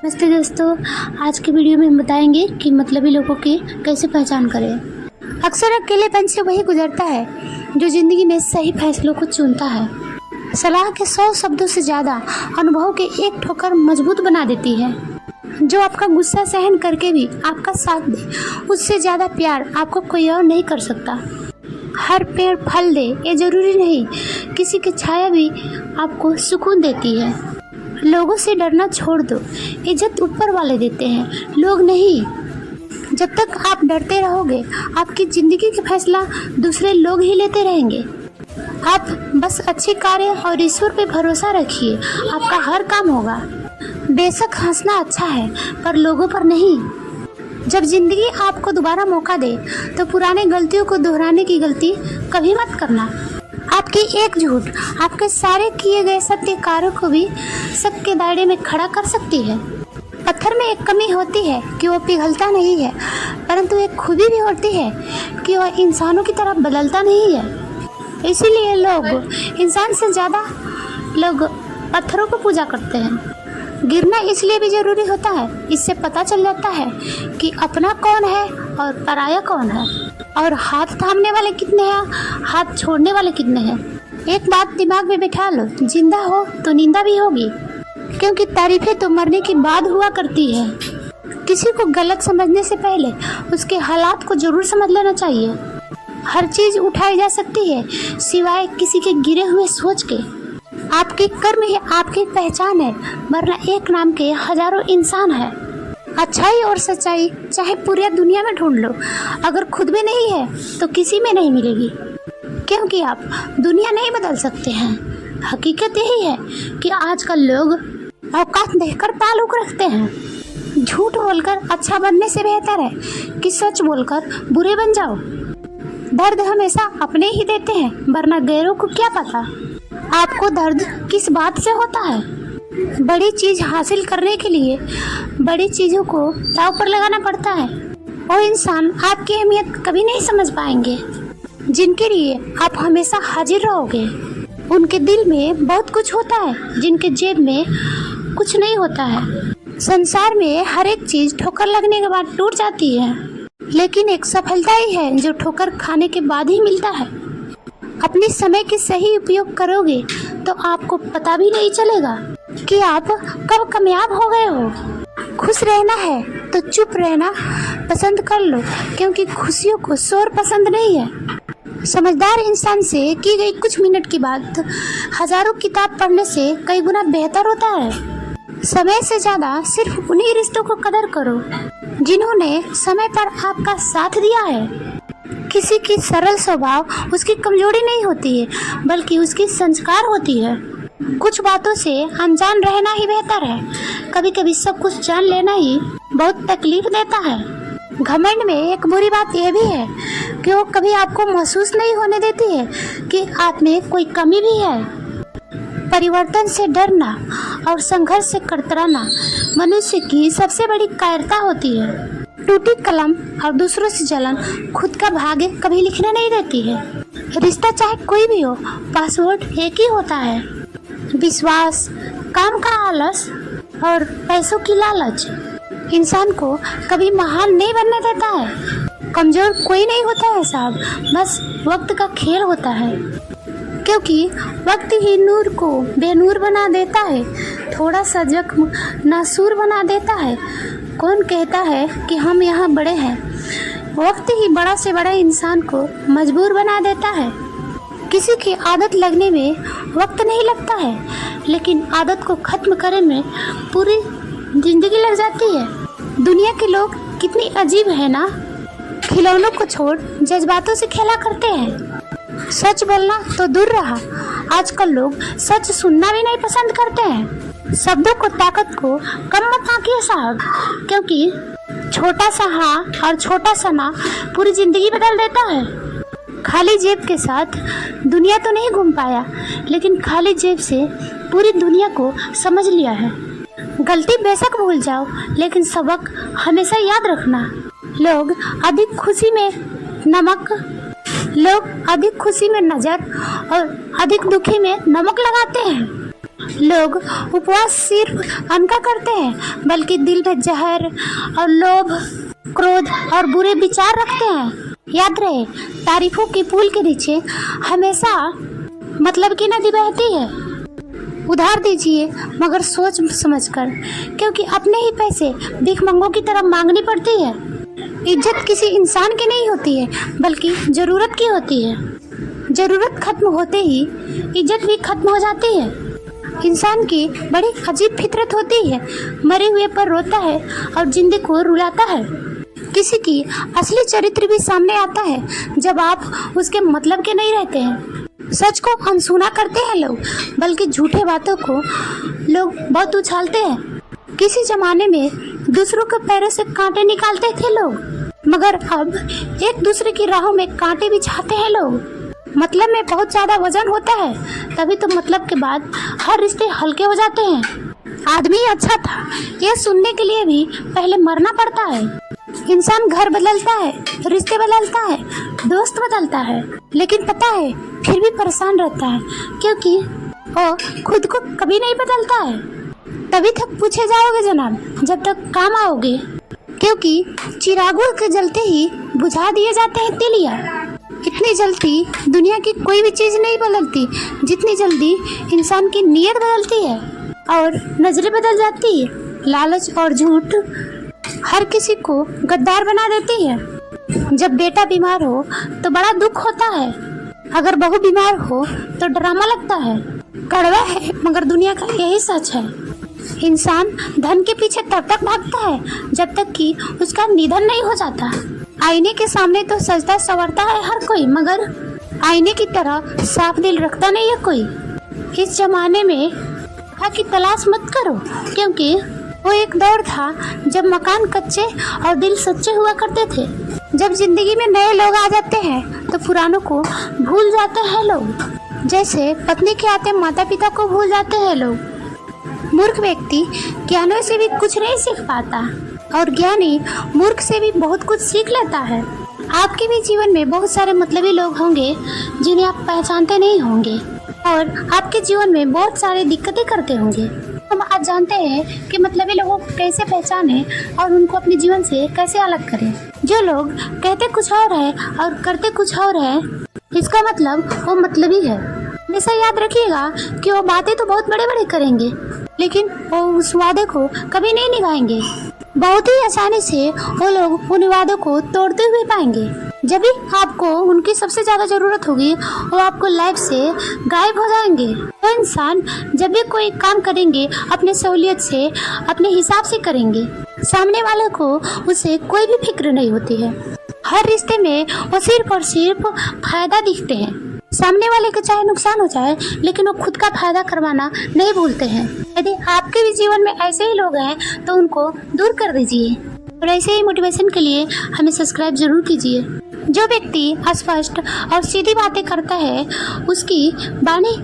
नमस्ते दोस्तों, आज के वीडियो में हम बताएंगे कि मतलबी लोगों की कैसे पहचान करें। अक्सर अकेलेपन से वही गुजरता है जो जिंदगी में सही फैसलों को चुनता है। सलाह के 100 शब्दों से ज़्यादा अनुभव के एक ठोकर मजबूत बना देती है। जो आपका गुस्सा सहन करके भी आपका साथ दे, उससे ज़्यादा प्यार आपको कोई और नहीं कर सकता। हर पेड़ फल दे ये ज़रूरी नहीं, किसी की छाया भी आपको सुकून देती है। लोगों से डरना छोड़ दो, इज्जत ऊपर वाले देते हैं, लोग नहीं। जब तक आप डरते रहोगे, आपकी ज़िंदगी का फैसला दूसरे लोग ही लेते रहेंगे। आप बस अच्छे कार्य और ईश्वर पे भरोसा रखिए, आपका हर काम होगा। बेशक हंसना अच्छा है, पर लोगों पर नहीं। जब ज़िंदगी आपको दोबारा मौका दे, तो पुराने गलतियों को दोहराने की गलती कभी मत करना। आपकी एक झूठ आपके सारे किए गए सत्य कार्यों को भी शक के दायरे में खड़ा कर सकती है। पत्थर में एक कमी होती है कि वो पिघलता नहीं है, परंतु एक खूबी भी होती है कि वह इंसानों की तरह बदलता नहीं है। इसीलिए लोग इंसान से ज़्यादा लोग पत्थरों को पूजा करते हैं। गिरना इसलिए भी ज़रूरी होता है, इससे पता चल जाता है कि अपना कौन है और पराया कौन है, और हाथ थामने वाले कितने हैं, हाथ छोड़ने वाले कितने हैं। एक बात दिमाग में बिठा लो, जिंदा हो तो निंदा भी होगी, क्योंकि तारीफें तो मरने के बाद हुआ करती है। किसी को गलत समझने से पहले उसके हालात को जरूर समझ लेना चाहिए। हर चीज़ उठाई जा सकती है सिवाय किसी के गिरे हुए सोच के। आपके कर्म ही आपकी पहचान है, वरना एक नाम के हजारों इंसान है। अच्छाई और सच्चाई चाहे पूरी दुनिया में ढूंढ लो, अगर खुद में नहीं है तो किसी में नहीं मिलेगी, क्योंकि आप दुनिया नहीं बदल सकते हैं। हकीकत यही है कि आजकल लोग औकात देखकर ताल्लुक रखते हैं। झूठ बोलकर अच्छा बनने से बेहतर है कि सच बोलकर बुरे बन जाओ। दर्द हमेशा अपने ही देते हैं, वरना गैरों को क्या पता आपको दर्द किस बात से होता है। बड़ी चीज़ हासिल करने के लिए बड़ी चीज़ों को दांव पर लगाना पड़ता है। वो इंसान आपकी अहमियत कभी नहीं समझ पाएंगे जिनके लिए आप हमेशा हाजिर रहोगे। उनके दिल में बहुत कुछ होता है, जिनके जेब में कुछ नहीं होता है। संसार में हर एक चीज़ ठोकर लगने के बाद टूट जाती है, लेकिन एक सफलता ही है जो ठोकर खाने के बाद ही मिलता है। अपने समय के सही उपयोग करोगे तो आपको पता भी नहीं चलेगा कि आप कब कामयाब हो गए हो। खुश रहना है तो चुप रहना पसंद कर लो, क्योंकि खुशियों को शोर पसंद नहीं है। समझदार इंसान से की गई कुछ मिनट की बात हजारों किताब पढ़ने से कई गुना बेहतर होता है। समय से ज़्यादा सिर्फ उन्हीं रिश्तों को कदर करो जिन्होंने समय पर आपका साथ दिया है। किसी की सरल स्वभाव उसकी कमजोरी नहीं होती है, बल्कि उसकी संस्कार होती है। कुछ बातों से अनजान रहना ही बेहतर है। कभी कभी सब कुछ जान लेना ही बहुत तकलीफ देता है। घमंड में एक बुरी बात यह भी है कि वो कभी आपको महसूस नहीं होने देती है कि आप में कोई कमी भी है। परिवर्तन से डरना और संघर्ष से कतराना मनुष्य की सबसे बड़ी कायरता होती है। टूटी कलम और दूसरों से जलन खुद का भाग्य कभी लिखने नहीं देती है। रिश्ता चाहे कोई भी हो, पासवर्ड एक ही होता है, विश्वास। काम का आलस और पैसों की लालच इंसान को कभी महान नहीं बनने देता है। कमजोर कोई नहीं होता है साहब, बस वक्त का खेल होता है, क्योंकि वक्त ही नूर को बेनूर बना देता है, थोड़ा सा जख्म नासूर बना देता है। कौन कहता है कि हम यहाँ बड़े हैं? वक्त ही बड़ा से बड़ा इंसान को मजबूर बना देता है। किसी की आदत लगने में वक्त नहीं लगता है, लेकिन आदत को खत्म करने में पूरी जिंदगी लग जाती है। दुनिया के लोग कितनी अजीब है ना, खिलौनों को छोड़ जज्बातों से खेला करते हैं। सच बोलना तो दूर रहा, आजकल लोग सच सुनना भी नहीं पसंद करते हैं। शब्दों को ताकत को कम मत आंकिए साहब, क्योंकि छोटा सा हाँ और छोटा सा ना पूरी जिंदगी बदल देता है। खाली जेब के साथ दुनिया तो नहीं घूम पाया, लेकिन खाली जेब से पूरी दुनिया को समझ लिया है। गलती बेशक भूल जाओ, लेकिन सबक हमेशा याद रखना। लोग अधिक खुशी में नजर और अधिक दुखी में नमक लगाते हैं। लोग उपवास सिर्फ अन्न का करते हैं, बल्कि दिल में जहर और लोभ, क्रोध और बुरे विचार रखते हैं। याद रहे, तारीफों की पुल के नीचे हमेशा मतलब की नदी बहती है। उधार दीजिए मगर सोच समझकर, क्योंकि अपने ही पैसे भिखमंगों की तरह मांगनी पड़ती है। इज्जत किसी इंसान की नहीं होती है, बल्कि जरूरत की होती है। जरूरत खत्म होते ही इज्जत भी खत्म हो जाती है। इंसान की बड़ी अजीब फितरत होती है, मरे हुए पर रोता है और जिंदे को रुलाता है। किसी की असली चरित्र भी सामने आता है जब आप उसके मतलब के नहीं रहते हैं। सच को अनसुना करते हैं लोग, बल्कि झूठे बातों को लोग बहुत उछालते हैं। किसी जमाने में दूसरों के पैरों से कांटे निकालते थे लोग, मगर अब एक दूसरे की राहों में कांटे बिछाते हैं लोग। मतलब में बहुत ज्यादा वजन होता है, तभी तो मतलब के बाद हर रिश्ते हल्के हो जाते हैं। आदमी अच्छा था यह सुनने के लिए भी पहले मरना पड़ता है। इंसान घर बदलता है, रिश्ते बदलता है, दोस्त बदलता है, लेकिन पता है फिर भी परेशान रहता है, क्योंकि वो खुद को कभी नहीं बदलता है। तभी तक पूछे जाओगे जनाब जब तक काम आओगे, क्योंकि चिरागों के जलते ही बुझा दिए जाते हैं तिलिया। इतनी जल्दी दुनिया की कोई भी चीज नहीं बदलती जितनी जल्दी इंसान की नीयत बदलती है और नजरें बदल जाती है। लालच और झूठ हर किसी को गद्दार बना देती है। जब बेटा बीमार हो तो बड़ा दुख होता है, अगर बहू बीमार हो तो ड्रामा लगता है। कड़वा है मगर दुनिया का यही सच है। इंसान धन के पीछे तब तक भागता है जब तक कि उसका निधन नहीं हो जाता। आईने के सामने तो सजता संवरता है हर कोई, मगर आईने की तरह साफ दिल रखता नहीं है कोई। इस जमाने में की तलाश मत करो, क्योंकि वो एक दौर था जब मकान कच्चे और दिल सच्चे हुआ करते थे। जब जिंदगी में नए लोग आ जाते हैं तो पुरानों को भूल जाते हैं लोग, जैसे पत्नी के आते माता पिता को भूल जाते हैं लोग। मूर्ख व्यक्ति ज्ञानों से भी कुछ नहीं सीख पाता और ज्ञानी मूर्ख से भी बहुत कुछ सीख लेता है। आपके भी जीवन में बहुत सारे मतलबी लोग होंगे जिन्हें आप पहचानते नहीं होंगे, और आपके जीवन में बहुत सारी दिक्कतें करते होंगे। हम आज जानते हैं कि मतलबी लोगों को कैसे पहचानें और उनको अपने जीवन से कैसे अलग करें। जो लोग कहते कुछ और है और करते कुछ और है, इसका मतलब वो मतलबी है। हमेशा याद रखिएगा कि वो बातें तो बहुत बड़े बड़े करेंगे, लेकिन वो उस वादे को कभी नहीं निभाएंगे। बहुत ही आसानी से वो लोग उन वादों को तोड़ते हुए पाएंगे। जब भी आपको उनकी सबसे ज्यादा जरूरत होगी वो आपको लाइफ से गायब हो जाएंगे। वो इंसान जब भी कोई काम करेंगे अपने सहूलियत से, अपने हिसाब से करेंगे। सामने वाले को उसे कोई भी फिक्र नहीं होती है। हर रिश्ते में वो सिर्फ और सिर्फ फायदा दिखते हैं। सामने वाले का चाहे नुकसान हो जाए, लेकिन वो खुद का फायदा करवाना नहीं भूलते हैं। यदि आपके भी जीवन में ऐसे ही लोग हैं तो उनको दूर कर दीजिए, और ऐसे ही मोटिवेशन के लिए हमें सब्सक्राइब जरूर कीजिए। जो व्यक्ति स्पष्ट और सीधी बातें करता है उसकी वाणी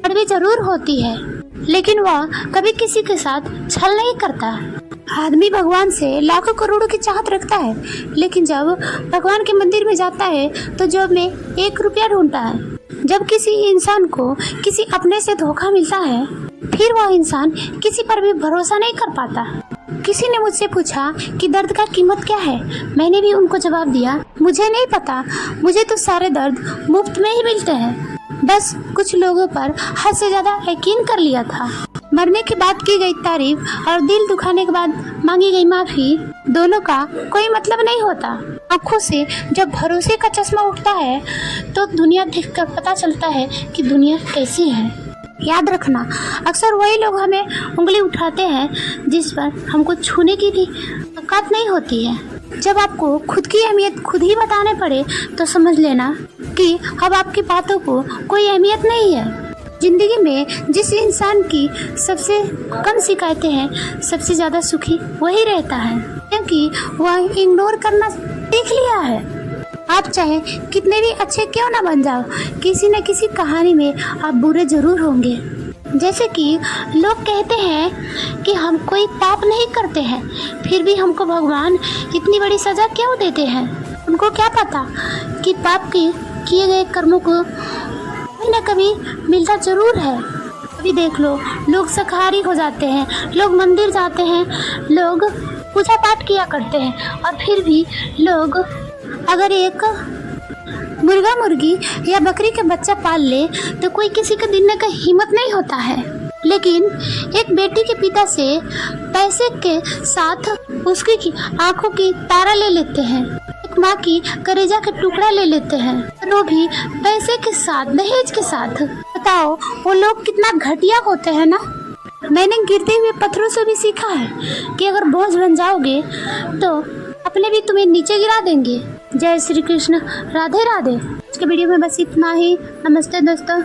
कड़वी जरूर होती है, लेकिन वह कभी किसी के साथ छल नहीं करता। आदमी भगवान से लाखों करोड़ों की चाहत रखता है, लेकिन जब भगवान के मंदिर में जाता है तो जेब में 1 रुपया ढूंढता है। जब किसी इंसान को किसी अपने से धोखा मिलता है, फिर वह इंसान किसी पर भी भरोसा नहीं कर पाता। किसी ने मुझसे पूछा कि दर्द का कीमत क्या है। मैंने भी उनको जवाब दिया, मुझे नहीं पता, मुझे तो सारे दर्द मुफ्त में ही मिलते हैं। बस कुछ लोगों पर हद से ज्यादा यकीन कर लिया था। मरने के बाद की गई तारीफ और दिल दुखाने के बाद मांगी गई माफी, दोनों का कोई मतलब नहीं होता। आँखों से जब भरोसे का चश्मा उठता है तो दुनिया देखकर पता चलता है कि दुनिया कैसी है। याद रखना, अक्सर वही लोग हमें उंगली उठाते हैं जिस पर हमको छूने की भी औकात नहीं होती है। जब आपको खुद की अहमियत खुद ही बताने पड़े तो समझ लेना कि अब आपकी बातों को कोई अहमियत नहीं है। जिंदगी में जिस इंसान की सबसे कम शिकायतें हैं, सबसे ज्यादा सुखी वही रहता है, क्योंकि वह इग्नोर करना सीख लिया है। आप चाहे कितने भी अच्छे क्यों ना बन जाओ, किसी न किसी कहानी में आप बुरे जरूर होंगे। जैसे कि लोग कहते हैं कि हम कोई पाप नहीं करते हैं, फिर भी हमको भगवान इतनी बड़ी सजा क्यों देते हैं। उनको क्या पता कि पाप के किए गए कर्मों को कभी न कभी मिलता जरूर है। अभी देख लो, लोग शाकाहारी हो जाते हैं, लोग मंदिर जाते हैं, लोग पूजा पाठ किया करते हैं, और फिर भी लोग अगर एक मुर्गा मुर्गी या बकरी का बच्चा पाल ले तो कोई किसी को देने का हिम्मत नहीं होता है। लेकिन एक बेटी के पिता से पैसे के साथ उसकी आंखों की तारा ले लेते हैं, एक माँ की कलेजा का टुकड़ा ले लेते हैं, वो भी पैसे के साथ, दहेज के साथ। बताओ वो लोग कितना घटिया होते हैं ना। मैंने गिरते हुए पत्थरों से भी सीखा है कि अगर बोझ बन जाओगे तो अपने भी तुम्हें नीचे गिरा देंगे। जय श्री कृष्ण, राधे राधे। आज के वीडियो में बस इतना ही। नमस्ते दोस्तों।